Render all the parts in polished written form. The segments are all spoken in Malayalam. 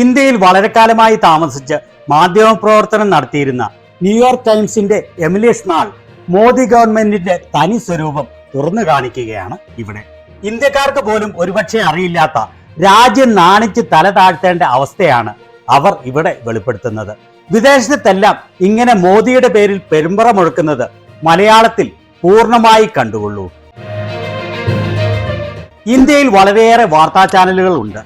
ഇന്ത്യയിൽ വളരെ കാലമായി താമസിച്ച് മാധ്യമപ്രവർത്തനം നടത്തിയിരുന്ന ന്യൂയോർക്ക് ടൈംസിന്റെ എമിലി സ്മാൾ മോദി ഗവൺമെന്റിന്റെ തനി സ്വരൂപം തുറന്നു കാണിക്കുകയാണ് ഇവിടെ. ഇന്ത്യക്കാർക്ക് പോലും ഒരുപക്ഷെ അറിയില്ലാത്ത രാജ്യം നാണിച്ച് തല താഴ്ത്തേണ്ട അവസ്ഥയാണ് അവർ ഇവിടെ വെളിപ്പെടുത്തുന്നത്. വിദേശത്തെല്ലാം ഇങ്ങനെ മോദിയുടെ പേരിൽ പെരുമ്പറ മുഴക്കുന്നത് മലയാളത്തിൽ പൂർണ്ണമായി കണ്ടുകൊള്ളൂ. ഇന്ത്യയിൽ വളരെയേറെ വാർത്താ ചാനലുകൾ ഉണ്ട്.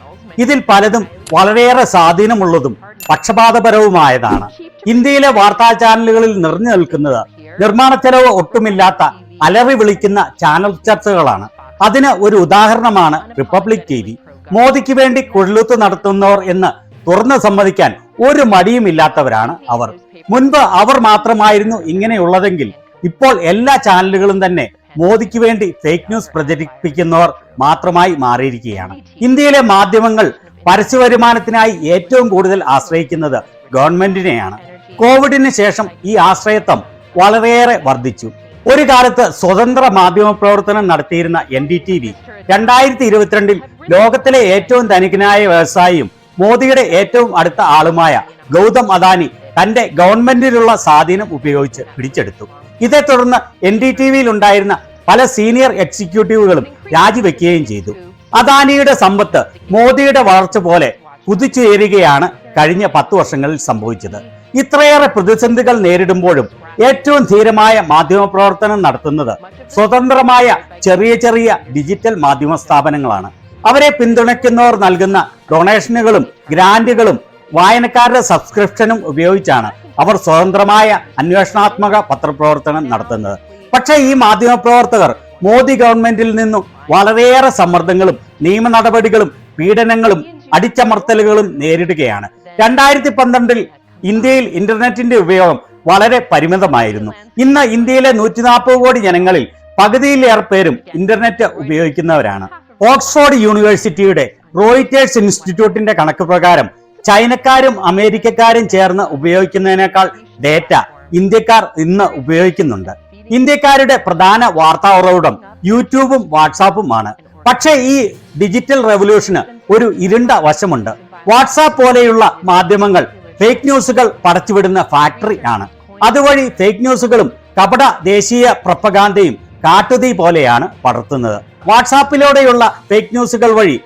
ഇതിൽ പലതും വളരെയേറെ സ്വാധീനമുള്ളതും പക്ഷപാതപരവുമായതാണ്. ഇന്ത്യയിലെ വാർത്താ ചാനലുകളിൽ നിറഞ്ഞു നിൽക്കുന്നത് നിർമ്മാണ ചെലവ് ഒട്ടുമില്ലാത്ത അലറി വിളിക്കുന്ന ചാനൽ ചർച്ചകളാണ്. അതിന് ഒരു ഉദാഹരണമാണ് റിപ്പബ്ലിക് ടി വി. മോദിക്ക് വേണ്ടി കുഴലൂത്ത് നടത്തുന്നവർ എന്ന് തുറന്നു സമ്മതിക്കാൻ ഒരു മടിയുമില്ലാത്തവരാണ് അവർ. മുൻപ് അവർ മാത്രമായിരുന്നു ഇങ്ങനെയുള്ളതെങ്കിൽ ഇപ്പോൾ എല്ലാ ചാനലുകളും തന്നെ മോദിക്ക് വേണ്ടി ഫേക്ക് ന്യൂസ് പ്രചരിപ്പിക്കുന്നവർ മാത്രമായി മാറിയിരിക്കുകയാണ്. ഇന്ത്യയിലെ മാധ്യമങ്ങൾ പരസ്യ വരുമാനത്തിനായി ഏറ്റവും കൂടുതൽ ആശ്രയിക്കുന്നത് ഗവൺമെന്റിനെയാണ്. കോവിഡിന് ശേഷം ഈ ആശ്രയത്വം വളരെയേറെ വർദ്ധിച്ചു. ഒരു കാലത്ത് സ്വതന്ത്ര മാധ്യമ പ്രവർത്തനം നടത്തിയിരുന്ന NDTV 2022 ലോകത്തിലെ ഏറ്റവും ധനികനായ വ്യവസായിയും മോദിയുടെ ഏറ്റവും അടുത്ത ആളുമായ ഗൗതം അദാനി തന്റെ ഗവൺമെന്റിലുള്ള സ്വാധീനം ഉപയോഗിച്ച് പിടിച്ചെടുത്തു. ഇതേ തുടർന്ന് NDTVയിൽ ഉണ്ടായിരുന്ന പല സീനിയർ എക്സിക്യൂട്ടീവുകളും രാജിവെക്കുകയും ചെയ്തു. അദാനിയുടെ സമ്പത്ത് മോദിയുടെ വളർച്ച പോലെ കുതിച്ചുയരുകയാണ് കഴിഞ്ഞ 10 വർഷങ്ങളിൽ സംഭവിച്ചത്. ഇത്രയേറെ പ്രതിസന്ധികൾ നേരിടുമ്പോഴും ഏറ്റവും ധീരമായ മാധ്യമ പ്രവർത്തനം നടത്തുന്നത് സ്വതന്ത്രമായ ചെറിയ ചെറിയ ഡിജിറ്റൽ മാധ്യമ സ്ഥാപനങ്ങളാണ്. അവരെ പിന്തുണയ്ക്കുന്നവർ നൽകുന്ന ഡൊണേഷനുകളും ഗ്രാന്റുകളും വായനക്കാരുടെ സബ്സ്ക്രിപ്ഷനും ഉപയോഗിച്ചാണ് അവർ സ്വതന്ത്രമായ അന്വേഷണാത്മക പത്രപ്രവർത്തനം നടത്തുന്നത്. പക്ഷേ ഈ മാധ്യമ പ്രവർത്തകർ മോദി ഗവൺമെന്റിൽ നിന്നും വളരെയേറെ സമ്മർദ്ദങ്ങളും നിയമ നടപടികളും പീഡനങ്ങളും അടിച്ചമർത്തലുകളും നേരിടുകയാണ്. 2012 ഇന്ത്യയിൽ ഇന്റർനെറ്റിന്റെ ഉപയോഗം വളരെ പരിമിതമായിരുന്നു. ഇന്ന് ഇന്ത്യയിലെ 140 കോടി ജനങ്ങളിൽ പകുതിയിലേറെ പേരും ഇന്റർനെറ്റ് ഉപയോഗിക്കുന്നവരാണ്. ഓക്സ്ഫോർഡ് യൂണിവേഴ്സിറ്റിയുടെ റോയിറ്റേഴ്സ് ഇൻസ്റ്റിറ്റ്യൂട്ടിന്റെ കണക്ക് പ്രകാരം ചൈനക്കാരും അമേരിക്കക്കാരും ചേർന്ന് ഉപയോഗിക്കുന്നതിനേക്കാൾ ഡേറ്റ ഇന്ത്യക്കാർ ഇന്ന് ഉപയോഗിക്കുന്നുണ്ട്. ഇന്ത്യക്കാരുടെ പ്രധാന വാർത്താ ഉറവിടം യൂട്യൂബും വാട്സാപ്പുമാണ്. പക്ഷേ ഈ ഡിജിറ്റൽ റെവല്യൂഷന് ഒരു ഇരുണ്ട വശമുണ്ട്. വാട്സാപ്പ് പോലെയുള്ള മാധ്യമങ്ങൾ ഫേക്ക് ന്യൂസുകൾ പടച്ചുവിടുന്ന ഫാക്ടറി ആണ്. അതുവഴി ഫേക്ക് ന്യൂസുകളും കപട ദേശീയ പ്രൊപ്പഗാൻഡയും കാട്ടുതീ പോലെയാണ് പടർത്തുന്നത്. വാട്സാപ്പിലൂടെയുള്ള ഫേക്ക് ന്യൂസുകൾ വഴി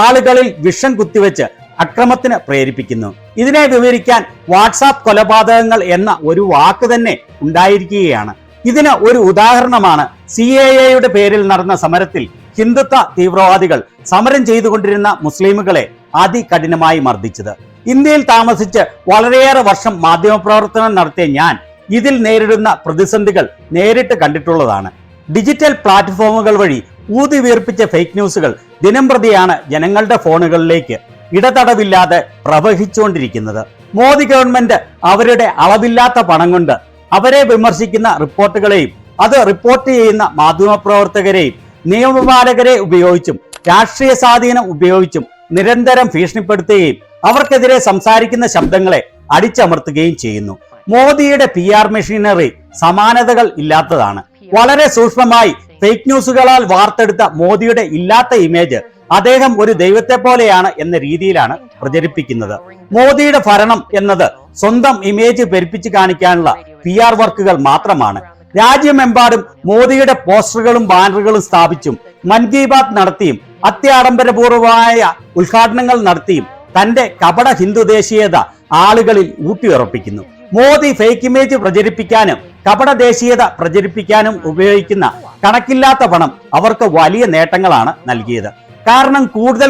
ആളുകളിൽ വിഷം കുത്തിവെച്ച് അക്രമത്തിന് പ്രേരിപ്പിക്കുന്നു. ഇതിനെ വിവരിക്കാൻ വാട്സാപ്പ് കൊലപാതകങ്ങൾ എന്ന ഒരു വാക്ക് തന്നെ ഉണ്ടായിരിക്കുകയാണ്. ഇതിന് ഒരു ഉദാഹരണമാണ് CAAയുടെ പേരിൽ നടന്ന സമരത്തിൽ ഹിന്ദുത്വ തീവ്രവാദികൾ സമരം ചെയ്തുകൊണ്ടിരുന്ന മുസ്ലിമുകളെ അതികഠിനമായി മർദ്ദിച്ചത്. ഇന്ത്യയിൽ താമസിച്ച് വളരെയേറെ വർഷം മാധ്യമപ്രവർത്തനം നടത്തിയ ഞാൻ ഇതിൽ നേരിടുന്ന പ്രതിസന്ധികൾ നേരിട്ട് കണ്ടിട്ടുള്ളതാണ്. ഡിജിറ്റൽ പ്ലാറ്റ്ഫോമുകൾ വഴി ഊതി വീർപ്പിച്ച ഫേക്ക് ന്യൂസുകൾ ദിനംപ്രതിയാണ് ജനങ്ങളുടെ ഫോണുകളിലേക്ക് ഇടതടവില്ലാതെ പ്രവഹിച്ചുകൊണ്ടിരിക്കുന്നത്. മോദി ഗവൺമെന്റ് അവരുടെ അളവില്ലാത്ത പണം കൊണ്ട് അവരെ വിമർശിക്കുന്ന റിപ്പോർട്ടുകളെയും അത് റിപ്പോർട്ട് ചെയ്യുന്ന മാധ്യമപ്രവർത്തകരെയും നിയമപാലകരെ ഉപയോഗിച്ചും രാഷ്ട്രീയ സ്വാധീനം ഉപയോഗിച്ചും നിരന്തരം ഭീഷണിപ്പെടുത്തുകയും അവർക്കെതിരെ സംസാരിക്കുന്ന ശബ്ദങ്ങളെ അടിച്ചമർത്തുകയും ചെയ്യുന്നു. മോദിയുടെ PR മെഷീനറി സമാനതകൾ ഇല്ലാത്തതാണ്. വളരെ സൂക്ഷ്മമായി ഫേക്ക് ന്യൂസുകളാൽ വാർത്തെടുത്ത മോദിയുടെ ഇല്ലാത്ത ഇമേജ് അദ്ദേഹം ഒരു ദൈവത്തെ പോലെയാണ് എന്ന രീതിയിലാണ് പ്രചരിപ്പിക്കുന്നത്. മോദിയുടെ ഭരണം എന്നത് സ്വന്തം ഇമേജ് പെരുപ്പിച്ച് കാണിക്കാനുള്ള PR വർക്കുകൾ മാത്രമാണ്. രാജ്യമെമ്പാടും മോദിയുടെ പോസ്റ്ററുകളും ബാനറുകളും സ്ഥാപിച്ചും മൻ കി ബാത്ത് നടത്തിയും അത്യാഡംബരപൂർവമായ ഉദ്ഘാടനങ്ങൾ നടത്തിയും തന്റെ കപട ഹിന്ദു ദേശീയത ആളുകളിൽ ഊട്ടിയുറപ്പിക്കുന്നു. മോദി ഫേക്ക് ഇമേജ് പ്രചരിപ്പിക്കാനും കപട ദേശീയത പ്രചരിപ്പിക്കാനും ഉപയോഗിക്കുന്ന കണക്കില്ലാത്ത പണം അവർക്ക് വലിയ നേട്ടങ്ങളാണ് നൽകിയത്. കാരണം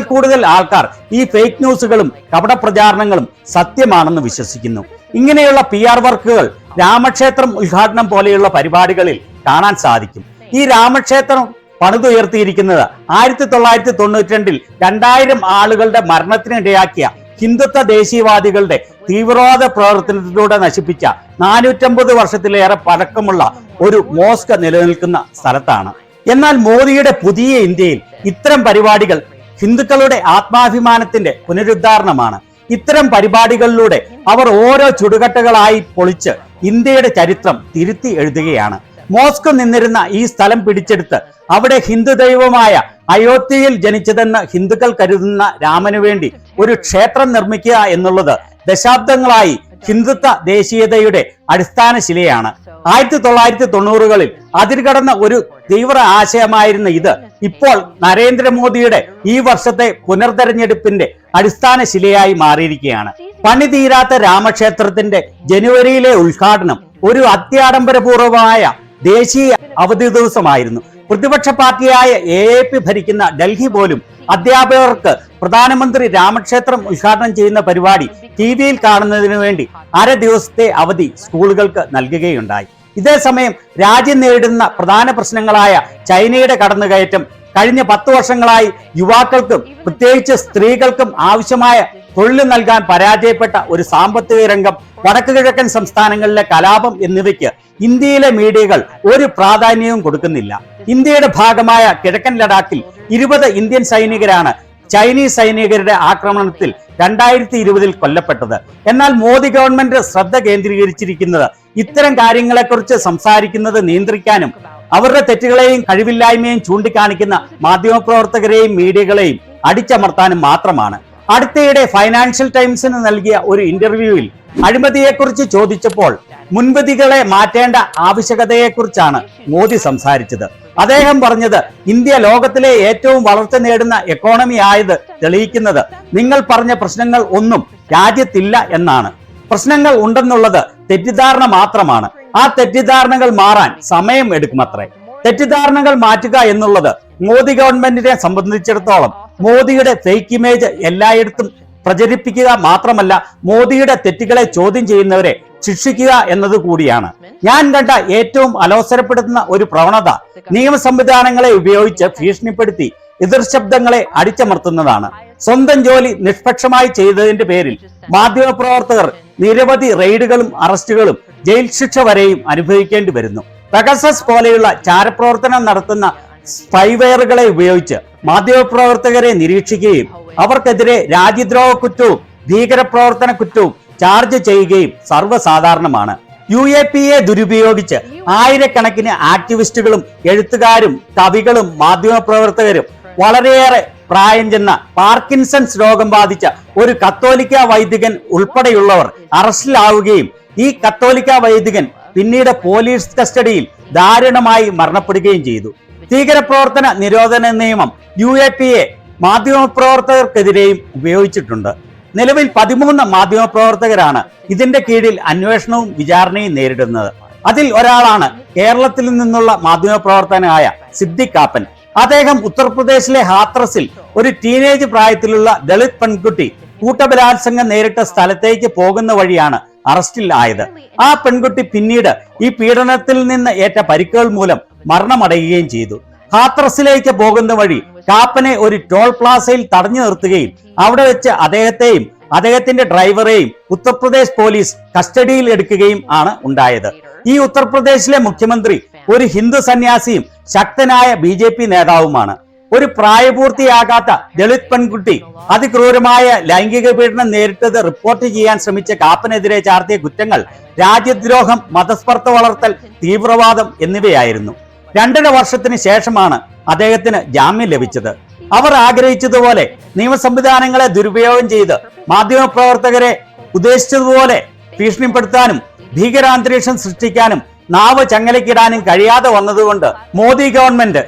കൂടുതൽ ആൾക്കാർ ഈ ഫേക്ക് ന്യൂസുകളും കപട പ്രചാരണങ്ങളും സത്യമാണെന്ന് വിശ്വസിക്കുന്നു. ഇങ്ങനെയുള്ള PR വർക്കുകൾ രാമക്ഷേത്രം ഉദ്ഘാടനം പോലെയുള്ള പരിപാടികളിൽ കാണാൻ സാധിക്കും. ഈ രാമക്ഷേത്രം പണിതുയർത്തിയിരിക്കുന്നത് 1992 2000 ആളുകളുടെ മരണത്തിനിടയാക്കിയ ഹിന്ദുത്വ ദേശീയവാദികളുടെ തീവ്രവാദ പ്രവർത്തനത്തിലൂടെ നശിപ്പിച്ച 450 വർഷത്തിലേറെ പഴക്കമുള്ള ഒരു മോസ്ക് നിലനിൽക്കുന്ന സ്ഥലത്താണ്. എന്നാൽ മോദിയുടെ പുതിയ ഇന്ത്യയിൽ ഇത്തരം പരിപാടികൾ ഹിന്ദുക്കളുടെ ആത്മാഭിമാനത്തിന്റെ പുനരുദ്ധാരണമാണ്. ഇത്തരം പരിപാടികളിലൂടെ അവർ ഓരോ ചുടുകട്ടകളായി പൊളിച്ച് ഇന്ത്യയുടെ ചരിത്രം തിരുത്തി എഴുതുകയാണ്. മോസ്കോ നിന്നിരുന്ന ഈ സ്ഥലം പിടിച്ചെടുത്ത് അവിടെ ഹിന്ദു ദൈവമായ അയോധ്യയിൽ ജനിച്ചതെന്ന് ഹിന്ദുക്കൾ കരുതുന്ന രാമനു വേണ്ടി ഒരു ക്ഷേത്രം നിർമ്മിക്കുക എന്നുള്ളത് ദശാബ്ദങ്ങളായി ഹിന്ദുത്വ ദേശീയതയുടെ അടിസ്ഥാന ശിലയാണ്. 1990കളിൽ അതിരുകടന്ന ഒരു തീവ്ര ആശയമായിരുന്ന ഇത് ഇപ്പോൾ നരേന്ദ്രമോദിയുടെ ഈ വർഷത്തെ പുനർതെരഞ്ഞെടുപ്പിന്റെ അടിസ്ഥാന ശിലയായി മാറിയിരിക്കുകയാണ്. പണിതീരാത്ത രാമക്ഷേത്രത്തിന്റെ ജനുവരിയിലെ ഉദ്ഘാടനം ഒരു അത്യാഡംബരപൂർവമായ ദേശീയ അവധി ദിവസമായിരുന്നു. പ്രതിപക്ഷ പാർട്ടിയായ AAP ഭരിക്കുന്ന ഡൽഹി പോലും അധ്യാപകർക്ക് പ്രധാനമന്ത്രി രാമക്ഷേത്രം ഉദ്ഘാടനം ചെയ്യുന്ന പരിപാടി TV-യിൽ കാണുന്നതിനു വേണ്ടി അര ദിവസത്തെ അവധി സ്കൂളുകൾക്ക് നൽകുകയുണ്ടായി. ഇതേസമയം രാജ്യം നേരിടുന്ന പ്രധാന പ്രശ്നങ്ങളായ ചൈനയുടെ കടന്നുകയറ്റം, കഴിഞ്ഞ 10 വർഷങ്ങളായി യുവാക്കൾക്കും പ്രത്യേകിച്ച് സ്ത്രീകൾക്കും ആവശ്യമായ തൊഴിൽ നൽകാൻ പരാജയപ്പെട്ട ഒരു സാമ്പത്തിക രംഗം, വടക്കു കിഴക്കൻ സംസ്ഥാനങ്ങളിലെ കലാപം എന്നിവയ്ക്ക് ഇന്ത്യയിലെ മീഡിയകൾ ഒരു പ്രാധാന്യവും കൊടുക്കുന്നില്ല. ഇന്ത്യയുടെ ഭാഗമായ കിഴക്കൻ ലഡാക്കിൽ 20 ഇന്ത്യൻ സൈനികരാണ് ചൈനീസ് സൈനികരുടെ ആക്രമണത്തിൽ 2020-ൽ കൊല്ലപ്പെട്ടത്. എന്നാൽ മോദി ഗവൺമെന്റ് ശ്രദ്ധ കേന്ദ്രീകരിച്ചിരിക്കുന്നത് ഇത്തരം കാര്യങ്ങളെക്കുറിച്ച് സംസാരിക്കുന്നത് നിയന്ത്രിക്കാനും അവരുടെ തെറ്റുകളെയും കഴിവില്ലായ്മയും ചൂണ്ടിക്കാണിക്കുന്ന മാധ്യമപ്രവർത്തകരെയും മീഡിയകളെയും അടിച്ചമർത്താനും മാത്രമാണ്. അടുത്തയിടെ ഫൈനാൻഷ്യൽ ടൈംസിന് നൽകിയ ഒരു ഇന്റർവ്യൂവിൽ അഴിമതിയെക്കുറിച്ച് ചോദിച്ചപ്പോൾ മുൻവിധികളെ മാറ്റേണ്ട ആവശ്യകതയെക്കുറിച്ചാണ് മോദി സംസാരിച്ചത്. അദ്ദേഹം പറഞ്ഞത്, ഇന്ത്യ ലോകത്തിലെ ഏറ്റവും വളർച്ച നേടുന്ന എക്കോണമി ആയത് തെളിയിക്കുന്നത് നിങ്ങൾ പറഞ്ഞ പ്രശ്നങ്ങൾ ഒന്നും രാജ്യത്തില്ല എന്നാണ്. പ്രശ്നങ്ങൾ ഉണ്ടെന്നുള്ളത് തെറ്റിദ്ധാരണ മാത്രമാണ്. ആ തെറ്റിദ്ധാരണകൾ മാറാൻ സമയം എടുക്കുമത്രേ. തെറ്റിദ്ധാരണകൾ മാറ്റുക എന്നുള്ളത് മോദി ഗവൺമെന്റിനെ സംബന്ധിച്ചിടത്തോളം മോദിയുടെ ഫേക്ക് ഇമേജ് എല്ലായിടത്തും പ്രചരിപ്പിക്കുക മാത്രമല്ല, മോദിയുടെ തെറ്റുകളെ ചോദ്യം ചെയ്യുന്നവരെ ശിക്ഷിക്കുക എന്നത് കൂടിയാണ്. ഞാൻ കണ്ട ഏറ്റവും അലോസരപ്പെടുത്തുന്ന ഒരു പ്രവണത നിയമ സംവിധാനങ്ങളെ ഉപയോഗിച്ച് ഭീഷണിപ്പെടുത്തി എതിർശബ്ദങ്ങളെ അടിച്ചമർത്തുന്നതാണ്. സ്വന്തം ജോലി നിഷ്പക്ഷമായി ചെയ്തതിന്റെ പേരിൽ മാധ്യമപ്രവർത്തകർ നിരവധി റെയ്ഡുകളും അറസ്റ്റുകളും ജയിൽ ശിക്ഷ വരെയും അനുഭവിക്കേണ്ടി വരുന്നു. പെഗസസ് പോലെയുള്ള ചാരപ്രവർത്തനം നടത്തുന്ന സ്പൈവെയറുകളെ ഉപയോഗിച്ച് മാധ്യമപ്രവർത്തകരെ നിരീക്ഷിക്കുകയും അവർക്കെതിരെ രാജ്യദ്രോഹ കുറ്റവും ഭീകരപ്രവർത്തന കുറ്റവും ചാർജ് ചെയ്യുകയും സർവ്വസാധാരണമാണ്. UAPA ദുരുപയോഗിച്ച് ആയിരക്കണക്കിന് ആക്ടിവിസ്റ്റുകളും എഴുത്തുകാരും കവികളും മാധ്യമപ്രവർത്തകരും വളരെയേറെ പ്രായം ചെന്ന പാർക്കിൻസൺസ് രോഗം ബാധിച്ച ഒരു കത്തോലിക്ക വൈദികൻ ഉൾപ്പെടെയുള്ളവർ അറസ്റ്റിലാവുകയും ഈ കത്തോലിക്ക വൈദികൻ പിന്നീട് പോലീസ് കസ്റ്റഡിയിൽ ദാരുണമായി മരണപ്പെടുകയും ചെയ്തു. ഭീകരപ്രവർത്തന നിരോധന നിയമം UAPA മാധ്യമപ്രവർത്തകർക്കെതിരെയും ഉപയോഗിച്ചിട്ടുണ്ട്. നിലവിൽ 13 മാധ്യമപ്രവർത്തകരാണ് ഇതിന്റെ കീഴിൽ അന്വേഷണവും വിചാരണയും നേരിടുന്നത്. അതിൽ ഒരാളാണ് കേരളത്തിൽ നിന്നുള്ള മാധ്യമപ്രവർത്തകനായ സിദ്ദിഖ് കാപ്പൻ. അദ്ദേഹം ഉത്തർപ്രദേശിലെ ഹാത്രസിൽ ഒരു ടീനേജ് പ്രായത്തിലുള്ള ദളിത് പെൺകുട്ടി കൂട്ടബലാത്സംഗം നേരിട്ട സ്ഥലത്തേക്ക് പോകുന്ന വഴിയാണ് അറസ്റ്റിലായത്. ആ പെൺകുട്ടി പിന്നീട് ഈ പീഡനത്തിൽ നിന്ന് ഏറ്റ പരിക്കുകൾ മൂലം മരണമടയുകയും ചെയ്തു. ഹാത്രസിലേക്ക് പോകുന്ന വഴി കാപ്പനെ ഒരു ടോൾ പ്ലാസയിൽ തടഞ്ഞു നിർത്തുകയും അവിടെ വെച്ച് അദ്ദേഹത്തെയും അദ്ദേഹത്തിന്റെ ഡ്രൈവറെയും ഉത്തർപ്രദേശ് പോലീസ് കസ്റ്റഡിയിൽ എടുക്കുകയും ആണ് ഉണ്ടായത്. ഈ ഉത്തർപ്രദേശിലെ മുഖ്യമന്ത്രി ഒരു ഹിന്ദു സന്യാസിയും ശക്തനായ BJP നേതാവുമാണ്. ഒരു പ്രായപൂർത്തിയാകാത്ത ദളിത് പെൺകുട്ടി അതിക്രൂരമായ ലൈംഗിക പീഡനം നേരിട്ടത് റിപ്പോർട്ട് ചെയ്യാൻ ശ്രമിച്ച കാപ്പനെതിരെ ചാർത്തിയ കുറ്റങ്ങൾ രാജ്യദ്രോഹം, മതസ്പർദ്ധ വളർത്തൽ, തീവ്രവാദം എന്നിവയായിരുന്നു. 2.5 വർഷത്തിന് ശേഷമാണ് അദ്ദേഹത്തിന് ജാമ്യം ലഭിച്ചത്. അവർ ആഗ്രഹിച്ചതുപോലെ നിയമ സംവിധാനങ്ങളെ ദുരുപയോഗം ചെയ്ത് മാധ്യമപ്രവർത്തകരെ ഉദ്ദേശിച്ചതുപോലെ ഭീഷണിപ്പെടുത്താനും ഭീകരാന്തരീക്ഷം സൃഷ്ടിക്കാനും നാവ് ചങ്ങലക്കിടാനും കഴിയാതെ വന്നതുകൊണ്ട് മോദി ഗവൺമെന്റ്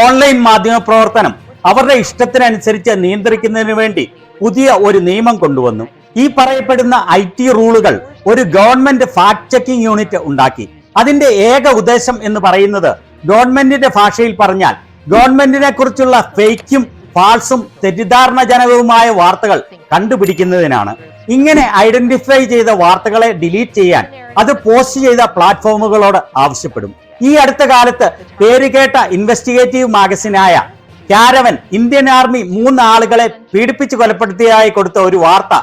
ഓൺലൈൻ മാധ്യമ പ്രവർത്തനം അവരുടെ ഇഷ്ടത്തിനനുസരിച്ച് നിയന്ത്രിക്കുന്നതിന് വേണ്ടി പുതിയ ഒരു നിയമം കൊണ്ടുവന്നു. ഈ പറയപ്പെടുന്ന IT റൂളുകൾ ഒരു ഗവൺമെന്റ് ഫാക്ട് ചെക്കിംഗ് യൂണിറ്റ് ഉണ്ടാക്കി. അതിന്റെ ഏക ഉദ്ദേശം എന്ന് പറയുന്നത് ഗവൺമെന്റിന്റെ ഭാഷയിൽ പറഞ്ഞാൽ ഗവൺമെന്റിനെ കുറിച്ചുള്ള ഫേക്കും ഫാൾസും തെറ്റിദ്ധാരണജനകവുമായ വാർത്തകൾ കണ്ടുപിടിക്കുന്നതിനാണ്. ഇങ്ങനെ ഐഡന്റിഫൈ ചെയ്ത വാർത്തകളെ ഡിലീറ്റ് ചെയ്യാൻ അത് പോസ്റ്റ് ചെയ്ത പ്ലാറ്റ്ഫോമുകളോട് ആവശ്യപ്പെടും. ഈ അടുത്ത കാലത്ത് പേരുകേട്ട ഇൻവെസ്റ്റിഗേറ്റീവ് മാഗസിനായ കാരവൻ ഇന്ത്യൻ ആർമി 3 ആളുകളെ പീഡിപ്പിച്ച് കൊലപ്പെടുത്തിയതായി കൊടുത്ത ഒരു വാർത്ത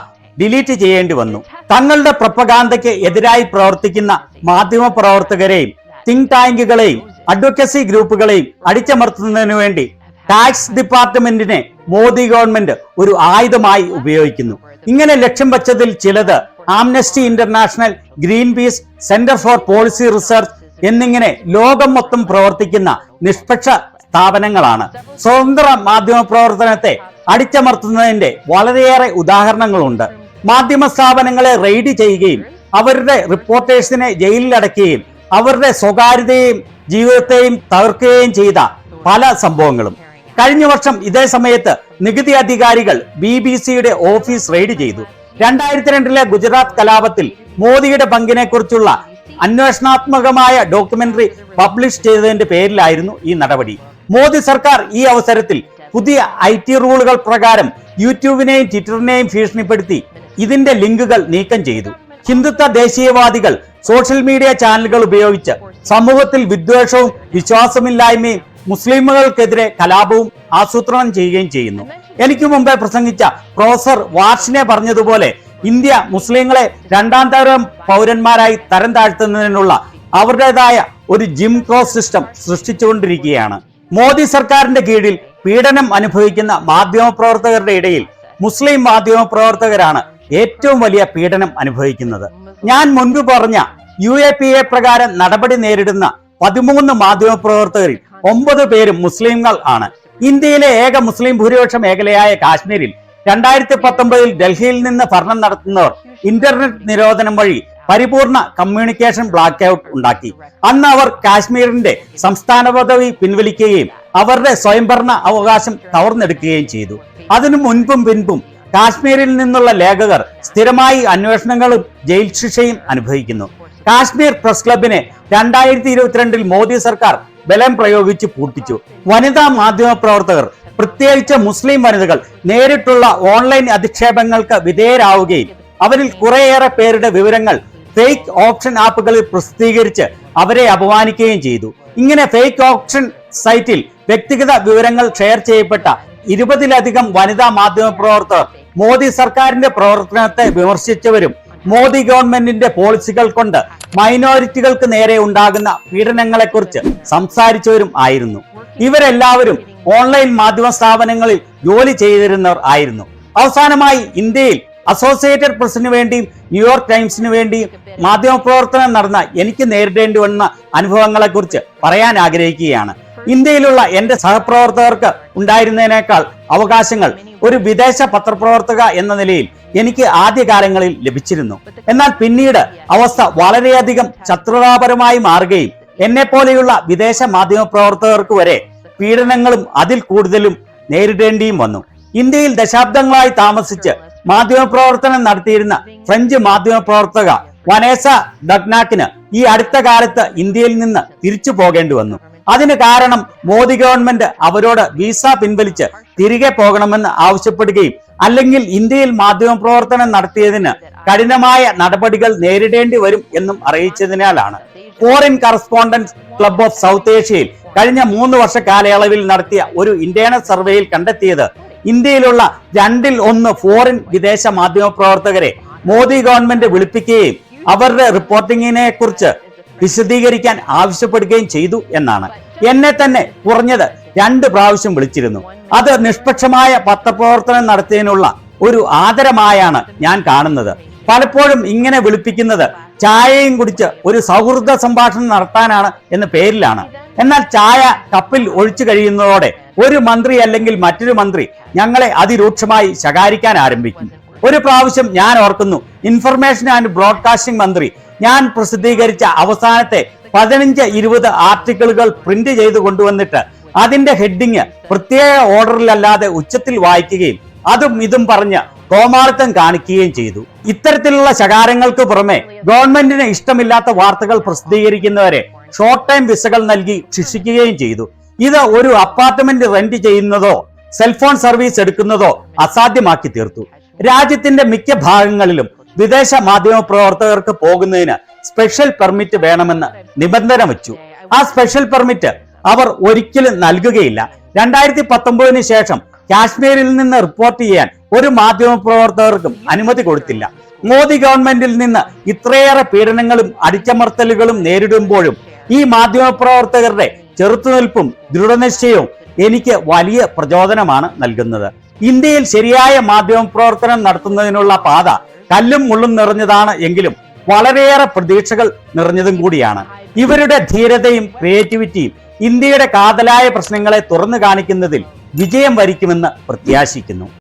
ഡിലീറ്റ് ചെയ്യേണ്ടി വന്നു. തങ്ങളുടെ പ്രൊപ്പഗാൻഡയ്ക്ക് എതിരായി പ്രവർത്തിക്കുന്ന മാധ്യമ പ്രവർത്തകരെയും തിങ്ക് ടാങ്കുകളെയും അഡ്വക്കസി ഗ്രൂപ്പുകളെയും അടിച്ചമർത്തുന്നതിനു വേണ്ടി ടാക്സ് ഡിപ്പാർട്ട്മെന്റിനെ മോദി ഗവൺമെന്റ് ഒരു ആയുധമായി ഉപയോഗിക്കുന്നു. ഇങ്ങനെ ലക്ഷ്യം വച്ചതിൽ ചിലത് Amnesty international, green peas, centre for policy research, എന്നിങ്ങനെ ലോകം മൊത്തം പ്രവർത്തിക്കുന്ന നിഷ്പക്ഷ സ്ഥാപനങ്ങളാണ്. സ്വതന്ത്ര മാധ്യമ പ്രവർത്തനത്തെ അടിച്ചമർത്തുന്നതിന്റെ വളരെയേറെ ഉദാഹരണങ്ങളുണ്ട്. മാധ്യമ സ്ഥാപനങ്ങളെ റെയ്ഡ് ചെയ്യുകയും അവരുടെ റിപ്പോർട്ടേഴ്സിനെ ജയിലിലടയ്ക്കുകയും അവരുടെ സ്വകാര്യതയെയും ജീവിതത്തെയും തകർക്കുകയും ചെയ്ത പല സംഭവങ്ങളും. കഴിഞ്ഞ വർഷം ഇതേ സമയത്ത് നികുതി അധികാരികൾ BBC-യുടെ ഓഫീസ് റെയ്ഡ് ചെയ്തു. 2002 ഗുജറാത്ത് കലാപത്തിൽ മോദിയുടെ പങ്കിനെ കുറിച്ചുള്ള അന്വേഷണാത്മകമായ ഡോക്യുമെന്ററി പബ്ലിഷ് ചെയ്തതിന്റെ പേരിലായിരുന്നു ഈ നടപടി. മോദി സർക്കാർ ഈ അവസരത്തിൽ പുതിയ IT റൂളുകൾ പ്രകാരം യൂട്യൂബിനെയും ട്വിറ്ററിനെയും ഭീഷണിപ്പെടുത്തി ഇതിന്റെ ലിങ്കുകൾ നീക്കം ചെയ്തു. ഹിന്ദുത്വ ദേശീയവാദികൾ സോഷ്യൽ മീഡിയ ചാനലുകൾ ഉപയോഗിച്ച് സമൂഹത്തിൽ വിദ്വേഷവും വിശ്വാസമില്ലായ്മയും മുസ്ലിമുകൾക്കെതിരെ കലാപവും ആസൂത്രണം ചെയ്യുകയും ചെയ്യുന്നു. എനിക്ക് മുമ്പേ പ്രസംഗിച്ച പ്രൊഫസർ വാർഷിനെ പറഞ്ഞതുപോലെ ഇന്ത്യ മുസ്ലിങ്ങളെ രണ്ടാം തരം പൗരന്മാരായി തരം താഴ്ത്തുന്നതിനുള്ള അവരുടേതായ ഒരു ജിം ക്രോസ് സിസ്റ്റം സൃഷ്ടിച്ചുകൊണ്ടിരിക്കുകയാണ്. മോദി സർക്കാരിന്റെ കീഴിൽ പീഡനം അനുഭവിക്കുന്ന മാധ്യമപ്രവർത്തകരുടെ ഇടയിൽ മുസ്ലിം മാധ്യമപ്രവർത്തകരാണ് ഏറ്റവും വലിയ പീഡനം അനുഭവിക്കുന്നത്. ഞാൻ മുൻപ് പറഞ്ഞ UAPA പ്രകാരം നടപടി നേരിടുന്ന 13 മാധ്യമപ്രവർത്തകരിൽ 9 പേരും മുസ്ലിങ്ങൾ ആണ്. ഇന്ത്യയിലെ ഏക മുസ്ലിം ഭൂരിപക്ഷ മേഖലയായ കാശ്മീരിൽ 2019 ഡൽഹിയിൽ നിന്ന് ഭരണം നടത്തുന്നവർ ഇന്റർനെറ്റ് നിരോധനം വഴി പരിപൂർണ കമ്മ്യൂണിക്കേഷൻ ബ്ലാക്ക് ഔട്ട് ഉണ്ടാക്കി. അന്ന് അവർ കാശ്മീരിന്റെ സംസ്ഥാന പദവി പിൻവലിക്കുകയും അവരുടെ സ്വയംഭരണ അവകാശം കവർന്നെടുക്കുകയും ചെയ്തു. അതിനു മുൻപും പിൻപും കാശ്മീരിൽ നിന്നുള്ള ലേഖകർ സ്ഥിരമായി അന്വേഷണങ്ങളും ജയിൽ ശിക്ഷയും അനുഭവിക്കുന്നു. കാശ്മീർ പ്രസ് ക്ലബിനെ 2022 മോദി സർക്കാർ ബലം പ്രയോഗിച്ച് പൂട്ടിച്ചു. വനിതാ മാധ്യമ പ്രവർത്തകർ, പ്രത്യേകിച്ച് മുസ്ലിം വനിതകൾ, നേരിട്ടുള്ള ഓൺലൈൻ അധിക്ഷേപങ്ങൾക്ക് വിധേയരാവുകയും അവരിൽ കുറേയേറെ പേരുടെ വിവരങ്ങൾ ഫേക്ക് ഓപ്ഷൻ ആപ്പുകളിൽ പ്രസിദ്ധീകരിച്ച് അവരെ അപമാനിക്കുകയും ചെയ്തു. ഇങ്ങനെ ഫേക്ക് ഓപ്ഷൻ സൈറ്റിൽ വ്യക്തിഗത വിവരങ്ങൾ ഷെയർ ചെയ്യപ്പെട്ട 20-ലധികം വനിതാ മാധ്യമ പ്രവർത്തകർ മോദി സർക്കാരിന്റെ പ്രവർത്തനത്തെ വിമർശിച്ചവരും മോദി ഗവൺമെന്റിന്റെ പോളിസികൾ കൊണ്ട് മൈനോറിറ്റികൾക്ക് നേരെ ഉണ്ടാകുന്ന പീഡനങ്ങളെക്കുറിച്ച് സംസാരിച്ചവരും ആയിരുന്നു. ഇവരെല്ലാവരും ഓൺലൈൻ മാധ്യമ സ്ഥാപനങ്ങളിൽ ജോലി ചെയ്തിരുന്നവർ ആയിരുന്നു. അവസാനമായി ഇന്ത്യയിൽ അസോസിയേറ്റഡ് പ്രസിന് വേണ്ടിയും ന്യൂയോർക്ക് ടൈംസിന് വേണ്ടിയും മാധ്യമപ്രവർത്തനം നടന്ന എനിക്ക് നേരിടേണ്ടി വന്ന അനുഭവങ്ങളെക്കുറിച്ച് പറയാൻ ആഗ്രഹിക്കുകയാണ്. ഇന്ത്യയിലുള്ള എന്റെ സഹപ്രവർത്തകർക്ക് ഉണ്ടായിരുന്നതിനേക്കാൾ അവകാശങ്ങൾ ഒരു വിദേശ പത്രപ്രവർത്തക എന്ന നിലയിൽ എനിക്ക് ആദ്യകാലങ്ങളിൽ ലഭിച്ചിരുന്നു. എന്നാൽ പിന്നീട് അവസ്ഥ വളരെയധികം ശത്രുതാപരമായി മാറുകയും എന്നെ പോലെയുള്ള വിദേശ മാധ്യമ പ്രവർത്തകർക്ക് വരെ പീഡനങ്ങളും അതിൽ കൂടുതലും നേരിടേണ്ടിയും വന്നു. ഇന്ത്യയിൽ ദശാബ്ദങ്ങളായി താമസിച്ച് മാധ്യമപ്രവർത്തനം നടത്തിയിരുന്ന ഫ്രഞ്ച് മാധ്യമപ്രവർത്തക വനേസ ഡഗ്നാക്കിന് ഈ അടുത്ത കാലത്ത് ഇന്ത്യയിൽ നിന്ന് തിരിച്ചു പോകേണ്ടി വന്നു. അതിന് കാരണം മോദി ഗവൺമെന്റ് അവരോട് വിസ പിൻവലിച്ച് തിരികെ പോകണമെന്ന് ആവശ്യപ്പെടുകയും അല്ലെങ്കിൽ ഇന്ത്യയിൽ മാധ്യമപ്രവർത്തനം നടത്തിയതിന് കഠിനമായ നടപടികൾ നേരിടേണ്ടി വരും എന്നും അറിയിച്ചതിനാലാണ്. Foreign correspondence club of south ഏഷ്യയിൽ കഴിഞ്ഞ 3 വർഷ കാലയളവിൽ നടത്തിയ ഒരു ഇന്റേണൽ സർവേയിൽ കണ്ടെത്തിയത് ഇന്ത്യയിലുള്ള 2-1 ഫോറിൻ വിദേശ മാധ്യമ പ്രവർത്തകരെ മോദി ഗവൺമെന്റ് വിളിപ്പിക്കുകയും അവരുടെ റിപ്പോർട്ടിങ്ങിനെ കുറിച്ച് വിശദീകരിക്കാൻ ആവശ്യപ്പെടുകയും ചെയ്തു എന്നാണ്. എന്നെ തന്നെ കുറഞ്ഞത് 2 പ്രാവശ്യം വിളിച്ചിരുന്നു. അത് നിഷ്പക്ഷമായ പത്രപ്രവർത്തനം നടത്തിയതിനുള്ള ഒരു ആദരമായാണ് ഞാൻ കാണുന്നത്. പലപ്പോഴും ഇങ്ങനെ വിളിപ്പിക്കുന്നത് ചായയും കുടിച്ച് ഒരു സൗഹൃദ സംഭാഷണം നടത്താനാണ് എന്ന പേരിലാണ്. എന്നാൽ ചായ കപ്പിൽ ഒഴിച്ചു കഴിയുന്നതോടെ ഒരു മന്ത്രി അല്ലെങ്കിൽ മറ്റൊരു മന്ത്രി ഞങ്ങളെ അതിരൂക്ഷമായി ശകാരിക്കാൻ ആരംഭിക്കും. ഒരു പ്രാവശ്യം ഞാൻ ഓർക്കുന്നു, ഇൻഫർമേഷൻ ആൻഡ് ബ്രോഡ്കാസ്റ്റിംഗ് മന്ത്രി ഞാൻ പ്രസിദ്ധീകരിച്ച അവസാനത്തെ 15-20 ആർട്ടിക്കിളുകൾ പ്രിന്റ് ചെയ്ത് കൊണ്ടുവന്നിട്ട് അതിന്റെ ഹെഡിങ് പ്രത്യേക ഓർഡറിലല്ലാതെ ഉച്ചത്തിൽ വായിക്കുകയും അതും ഇതും പറഞ്ഞ് കോമാളിത്തം കാണിക്കുകയും ചെയ്തു. ഇത്തരത്തിലുള്ള ശകാരങ്ങൾക്ക് പുറമെ ഗവൺമെന്റിന് ഇഷ്ടമില്ലാത്ത വാർത്തകൾ പ്രസിദ്ധീകരിക്കുന്നവരെ ഷോർട്ട് ടൈം വിസകൾ നൽകി ശിക്ഷിക്കുകയും ചെയ്തു. ഇത് ഒരു അപ്പാർട്ട്മെന്റ് റെന്റ് ചെയ്യുന്നതോ സെൽഫോൺ സർവീസ് എടുക്കുന്നതോ അസാധ്യമാക്കി തീർത്തു. രാജ്യത്തിന്റെ മിക്ക ഭാഗങ്ങളിലും വിദേശ മാധ്യമ പ്രവർത്തകർക്ക് പോകുന്നതിന് സ്പെഷ്യൽ പെർമിറ്റ് വേണമെന്ന് നിബന്ധന വെച്ചു. ആ സ്പെഷ്യൽ പെർമിറ്റ് അവർ ഒരിക്കലും നൽകുകയില്ല. 2019 ശേഷം കാശ്മീരിൽ നിന്ന് റിപ്പോർട്ട് ചെയ്യാൻ ഒരു മാധ്യമ പ്രവർത്തകർക്കും അനുമതി കൊടുത്തില്ല. മോദി ഗവൺമെന്റിൽ നിന്ന് ഇത്രയേറെ പീഡനങ്ങളും അടിച്ചമർത്തലുകളും നേരിടുമ്പോഴും ഈ മാധ്യമ പ്രവർത്തകരുടെ ചെറുത്തുനിൽപ്പും ദൃഢനിശ്ചയവും എനിക്ക് വലിയ പ്രചോദനമാണ് നൽകുന്നത്. ഇന്ത്യയിൽ ശരിയായ മാധ്യമ പ്രവർത്തനം നടത്തുന്നതിനുള്ള പാത കല്ലും മുള്ളും നിറഞ്ഞതാണ് എങ്കിലും വളരെയേറെ പ്രതീക്ഷകൾ നിറഞ്ഞതും കൂടിയാണ്. ഇവരുടെ ധീരതയും ക്രിയേറ്റിവിറ്റിയും ഇന്ത്യയുടെ കാതലായ പ്രശ്നങ്ങളെ തുറന്നു കാണിക്കുന്നതിൽ വിജയം വരിക്കുമെന്ന് പ്രത്യാശിക്കുന്നു.